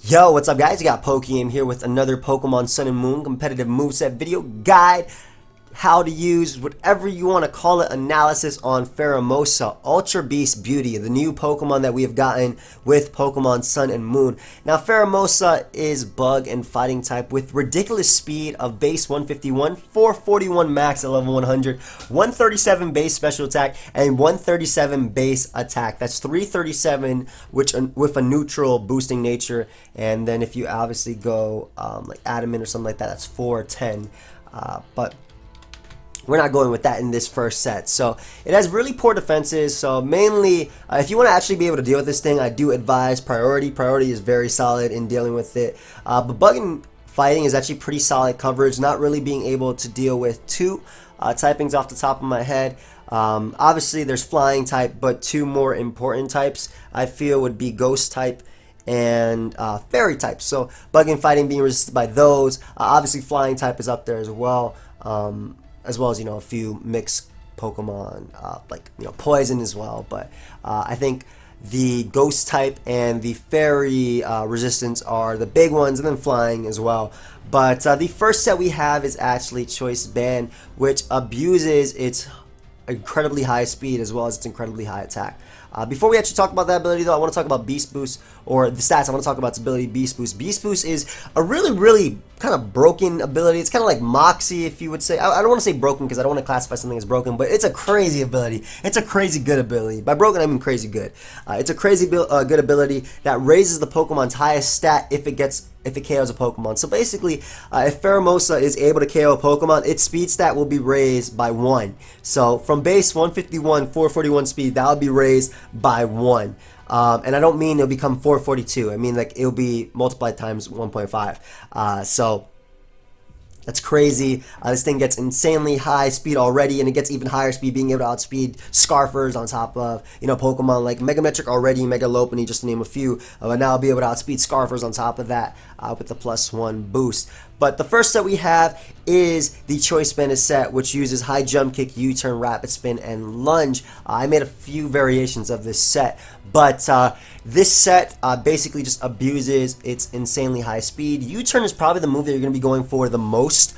Yo, what's up guys? You got PokeaimMD here with another Pokemon Sun and Moon competitive moveset video guide. How to use whatever you want to call it analysis on Pheromosa Ultra Beast Beauty, the new Pokemon that we have gotten with Pokemon Sun and Moon. Now Pheromosa is bug and fighting type with ridiculous speed of base 151, 441 max at level 100, 137 base special attack, and 137 base attack. That's 337 which with a neutral boosting nature, and then if you obviously go like adamant or something like that, that's 410. But we're not going with that in this first set. So it has really poor defenses. So mainly, if you want to actually be able to deal with this thing, I do advise priority. Priority is very solid in dealing with it. But bug and fighting is actually pretty solid coverage. Not really being able to deal with two typings off the top of my head. Obviously, there's flying type, but two more important types I feel would be ghost type and fairy type. So bug and fighting being resisted by those. Obviously, flying type is up there as well. As well as, a few mixed Pokemon, like, poison as well. But I think the ghost type and the fairy resistance are the big ones, and then flying as well. But the first set we have is actually Choice Band, which abuses its incredibly high speed as well as its incredibly high attack. Before we actually talk about that ability though, I want to talk about Beast Boost, or the stats. I want to talk about its ability, Beast Boost. Beast Boost is a really kind of broken ability. It's kind of like Moxie, if you would say. I don't want to say broken because I don't want to classify something as broken, but it's a crazy ability. It's a crazy good ability. By broken, I mean crazy good. It's a crazy good ability that raises the Pokemon's highest stat if it KOs a Pokemon. So basically, if Pheromosa is able to KO a Pokemon, its speed stat will be raised by 1. So from base 151, 441 speed, that will be raised by 1. And I don't mean it'll become 442. I mean like it'll be multiplied times 1.5. So that's crazy. This thing gets insanely high speed already, and it gets even higher speed being able to outspeed Scarfers on top of, Pokemon like Megametric already, Megalopony, just to name a few. But now I'll be able to outspeed Scarfers on top of that with the +1 boost. But the first set we have is the Choice Band set, which uses High Jump Kick, U-Turn, Rapid Spin, and Lunge. I made a few variations of this set, but this set basically just abuses its insanely high speed. U-Turn is probably the move that you're going to be going for the most,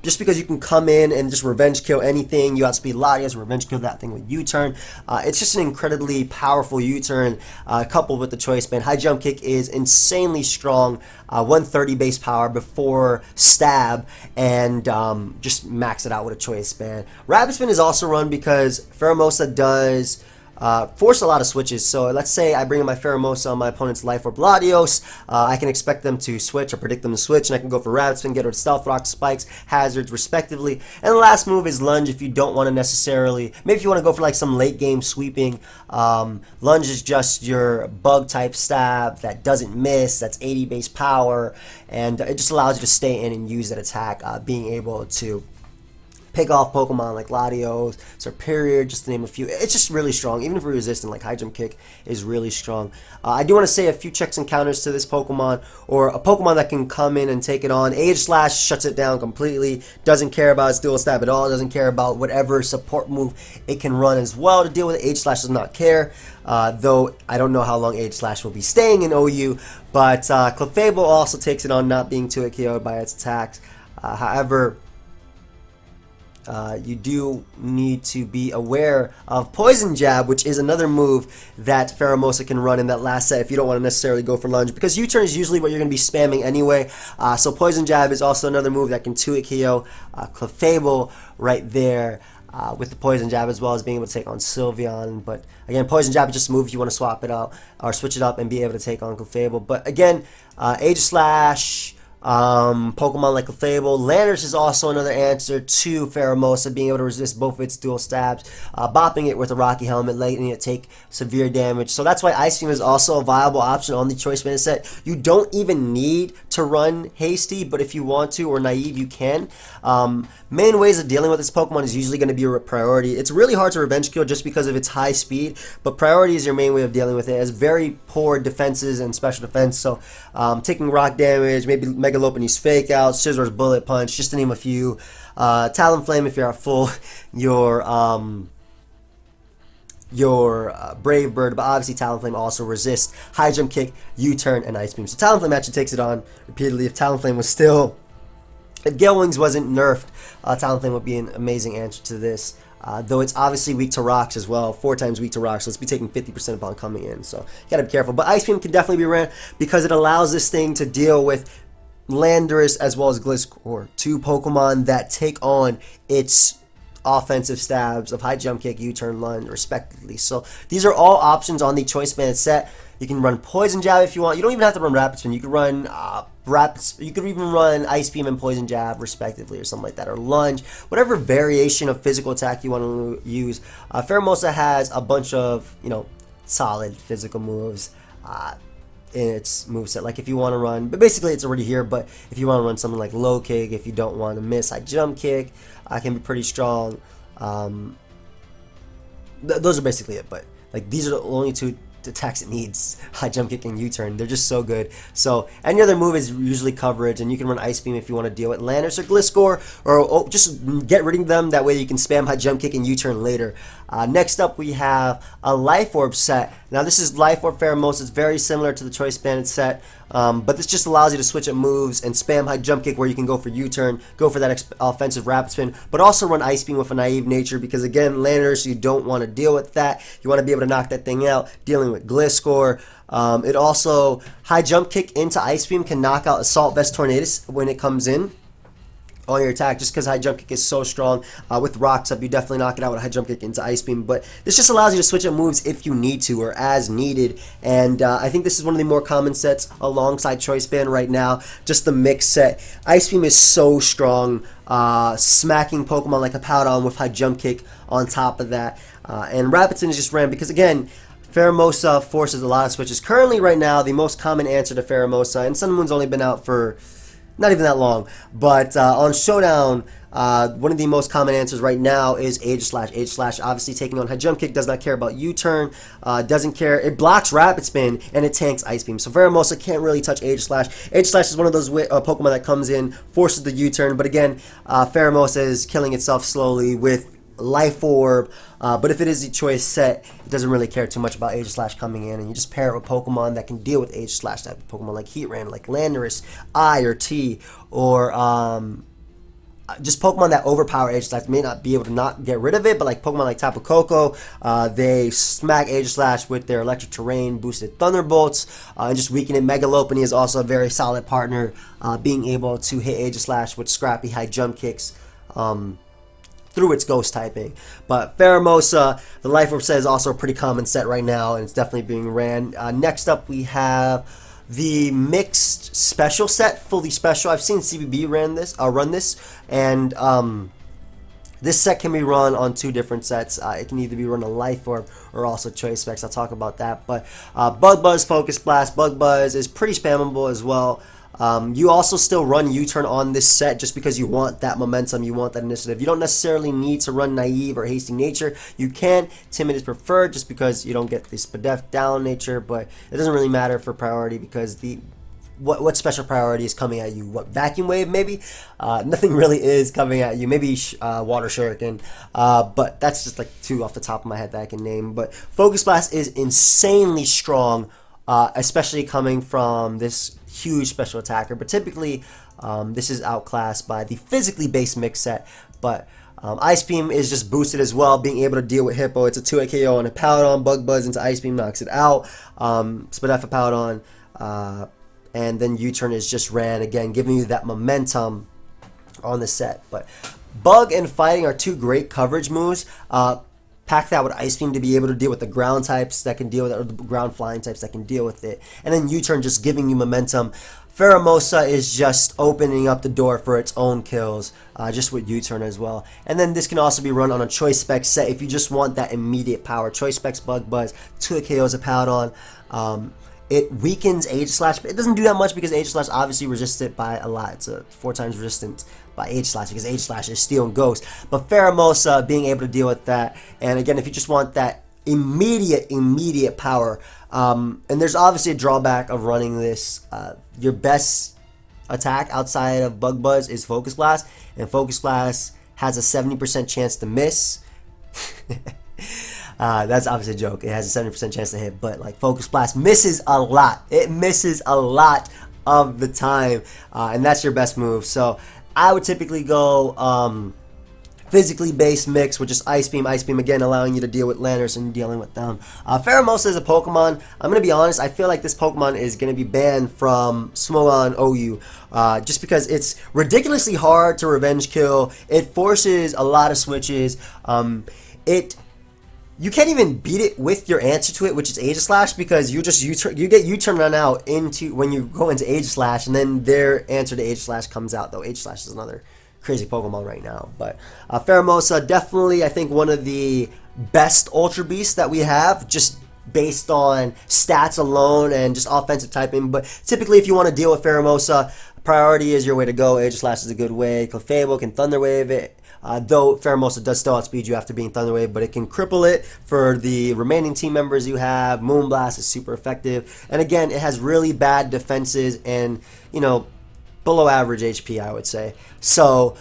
just because you can come in and just revenge kill anything. You outspeed Latias, revenge kill that thing with U-Turn. It's just an incredibly powerful U-Turn coupled with the Choice Band. High Jump Kick is insanely strong, 130 base power before stab, and just max it out with a Choice Band. Rapid Spin is also run because Pheromosa does force a lot of switches. So let's say I bring in my Pheromosa on my opponent's Life Orb Latios, I can expect them to switch or predict them to switch, and I can go for Rapid Spin, get rid of Stealth Rock, Spikes, Hazards respectively. And the last move is Lunge if you don't want to necessarily, maybe if you want to go for like some late game sweeping. Lunge is just your bug type stab that doesn't miss, that's 80 base power, and it just allows you to stay in and use that attack, being able to pick off Pokemon like Latios, Superior, just to name a few. It's just really strong, even if we're resistant, like High Jump Kick is really strong. I do want to say a few checks and counters to this Pokemon, or a Pokemon that can come in and take it on. Age Slash shuts it down completely, doesn't care about its dual stab at all, doesn't care about whatever support move it can run as well to deal with it. Age Slash does not care, though I don't know how long Age Slash will be staying in OU, but Clefable also takes it on, not being 2-hit KO'd by its attacks. However, you do need to be aware of Poison Jab, which is another move that Pheromosa can run in that last set if you don't want to necessarily go for Lunge, because U-Turn is usually what you're going to be spamming anyway. So Poison Jab is also another move that can 2-hit KO Clefable right there with the Poison Jab, as well as being able to take on Sylveon. But again, Poison Jab is just a move if you want to swap it out or switch it up and be able to take on Clefable. But again, Age Slash, Pokemon like Clefable. Landorus is also another answer to Pheromosa, being able to resist both of its dual stabs, bopping it with a Rocky Helmet, letting it take severe damage. So that's why Ice Beam is also a viable option on the Choice Band set. You don't even need to run Hasty, but if you want to, or Naive, you can. Main ways of dealing with this Pokemon is usually going to be a priority. It's really hard to revenge kill just because of its high speed, but priority is your main way of dealing with it. It has very poor defenses and special defense, so taking rock damage, maybe Megalopony's Fake Out, Scizor's Bullet Punch, just to name a few. Talonflame if you're at full, your your Brave Bird, but obviously Talonflame also resists High Jump Kick, U-Turn, and Ice Beam. So Talonflame actually takes it on repeatedly. If Gale Wings wasn't nerfed, Talonflame would be an amazing answer to this. Though it's obviously weak to rocks as well, 4 times weak to rocks, so let's be taking 50% upon coming in. So you gotta be careful. But Ice Beam can definitely be ran because it allows this thing to deal with Landorus as well as Gliscor, 2 Pokemon that take on its offensive stabs of High Jump Kick, U-Turn, Lunge, respectively. So these are all options on the Choice Band set. You can run Poison Jab if you want. You don't even have to run Rapid Spin. You could run you could even run Ice Beam and Poison Jab, respectively, or something like that, or Lunge, whatever variation of physical attack you want to use. Pheromosa has a bunch of solid physical moves in its moveset. Like if you want to run, but basically it's already here. But if you want to run something like Low Kick, if you don't want to miss High Jump Kick, can be pretty strong. Those are basically it. But like these are the only 2 attacks it needs: High Jump Kick and U-Turn. They're just so good. So any other move is usually coverage, and you can run Ice Beam if you want to deal with Landorus or Gliscor, or just get rid of them. That way you can spam High Jump Kick and U-Turn later. Next up we have a Life Orb set. Now this is Life Orb Pheromosa. It's very similar to the Choice Banded set, but this just allows you to switch up moves and spam High Jump Kick, where you can go for U-Turn, go for that offensive Rapid Spin, but also run Ice Beam with a Naive Nature, because again, Landorus, you don't want to deal with that. You want to be able to knock that thing out, dealing with Gliscor. It also, High Jump Kick into Ice Beam can knock out Assault Vest Tornadus when it comes in on your attack, just because High Jump Kick is so strong. With Rocks Up, you definitely knock it out with High Jump Kick into Ice Beam, but this just allows you to switch up moves if you need to, or as needed. And I think this is one of the more common sets alongside Choice Band right now, just the mix set. Ice Beam is so strong, smacking Pokemon like a Powdon with High Jump Kick on top of that. And Rapid Spin is just ran because, again, Pheromosa forces a lot of switches. Currently, right now, the most common answer to Pheromosa, and Sun and Moon's only been out for not even that long, but on Showdown, one of the most common answers right now is Aegislash. Aegislash obviously taking on High Jump Kick, does not care about U-Turn, doesn't care. It blocks Rapid Spin, and it tanks Ice Beam. So Pheromosa can't really touch Aegislash. Aegislash is one of those Pokemon that comes in, forces the U-Turn, but again, Pheromosa is killing itself slowly with Life Orb, but if it is the choice set, it doesn't really care too much about Aegislash coming in, and you just pair it with Pokemon that can deal with Aegislash type of Pokemon like Heatran, like Landorus, I or T, or just Pokemon that overpower Aegislash. May not be able to not get rid of it, but like Pokemon like Tapu Koko, they smack Aegislash with their Electric Terrain, boosted Thunderbolts, and just weaken it. Megalophony is also a very solid partner, being able to hit Aegislash with scrappy High Jump Kicks through its ghost typing. But Pheromosa, the Life Orb set, is also a pretty common set right now, and it's definitely being ran. Next up, we have the mixed special set, fully special. I've seen CBB run this, and this set can be run on 2 different sets. It can either be run on Life Orb or also Choice Specs. I'll talk about that. But Bug Buzz, Focus Blast. Bug Buzz is pretty spammable as well. You also still run U-Turn on this set just because you want that momentum, you want that initiative. You don't necessarily need to run Naive or Hasty Nature. You can. Timid is preferred just because you don't get this Spadef down nature, but it doesn't really matter for priority because what special priority is coming at you? What, Vacuum Wave maybe? Nothing really is coming at you. Maybe Water Shuriken, but that's just like 2 off the top of my head that I can name. But Focus Blast is insanely strong, especially coming from this huge special attacker, but typically this is outclassed by the physically based mix set. But Ice Beam is just boosted as well, being able to deal with Hippo. It's a 2 KO on a Powdon. Bug Buzz into Ice Beam knocks it out. Spadef a Powdon, and then U-Turn is just ran again, giving you that momentum on the set. But Bug and Fighting are 2 great coverage moves. Pack that with Ice Beam to be able to deal with the ground types that can deal with it, or the ground flying types that can deal with it. And then U-Turn just giving you momentum. Pheromosa is just opening up the door for its own kills, just with U-Turn as well. And then this can also be run on a Choice Spec set if you just want that immediate power. Choice Specs Bug Buzz, 2 KOs a Powdon. It weakens Aegislash, but it doesn't do that much because Aegislash obviously resists it by a lot. It's 4 times resistant by Aegislash because Aegislash is Steel and Ghost. But Pheromosa being able to deal with that, and again, if you just want that immediate power, and there's obviously a drawback of running this. Your best attack outside of Bug Buzz is Focus Blast, and Focus Blast has a 70% chance to miss. That's obviously a joke. It has a 70% chance to hit, but like Focus Blast misses a lot. It misses a lot of the time, and that's your best move. So I would typically go physically based mix with just Ice Beam again, allowing you to deal with Landers and dealing with them. Pheromosa is a Pokemon. I'm going to be honest, I feel like this Pokemon is going to be banned from Smogon OU just because it's ridiculously hard to revenge kill. It forces a lot of switches. You can't even beat it with your answer to it, which is Aegislash, because you get U-turn run out into when you go into Aegislash, and then their answer to Aegislash comes out. Though Aegislash is another crazy Pokemon right now, but Pheromosa, definitely I think one of the best Ultra Beasts that we have, just based on stats alone and just offensive typing. But typically, if you want to deal with Pheromosa, priority is your way to go. Aegislash is a good way. Clefable can Thunder Wave it. Though Pheromosa does still outspeed you after being Thunder Wave, but it can cripple it for the remaining team members you have. Moonblast is super effective, and again, it has really bad defenses and, you know, below average HP, I would say. So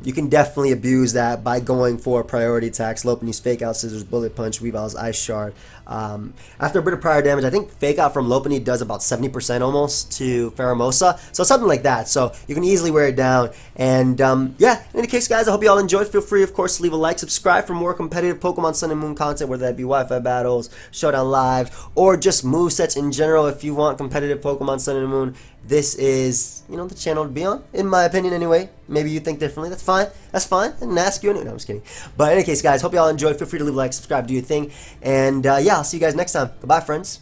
you can definitely abuse that by going for priority attacks. Lopunny's Fake Out, Scissors, Bullet Punch, Weavile's Ice Shard. After a bit of prior damage, I think Fake Out from Lopunny does about 70% almost to Pheromosa. So something like that. So you can easily wear it down. And yeah, in any case, guys, I hope you all enjoyed. Feel free, of course, to leave a like, subscribe for more competitive Pokemon Sun and Moon content, whether that be Wi-Fi battles, Showdown Live, or just movesets in general. If you want competitive Pokemon Sun and Moon, this is, you know, the channel to be on, in my opinion anyway. Maybe you think differently. That's fine. That's fine. I didn't ask you anyway. No, I'm just kidding. But in any case, guys, hope you all enjoyed. Feel free to leave a like, subscribe, do your thing. And yeah, I'll see you guys next time. Goodbye, friends.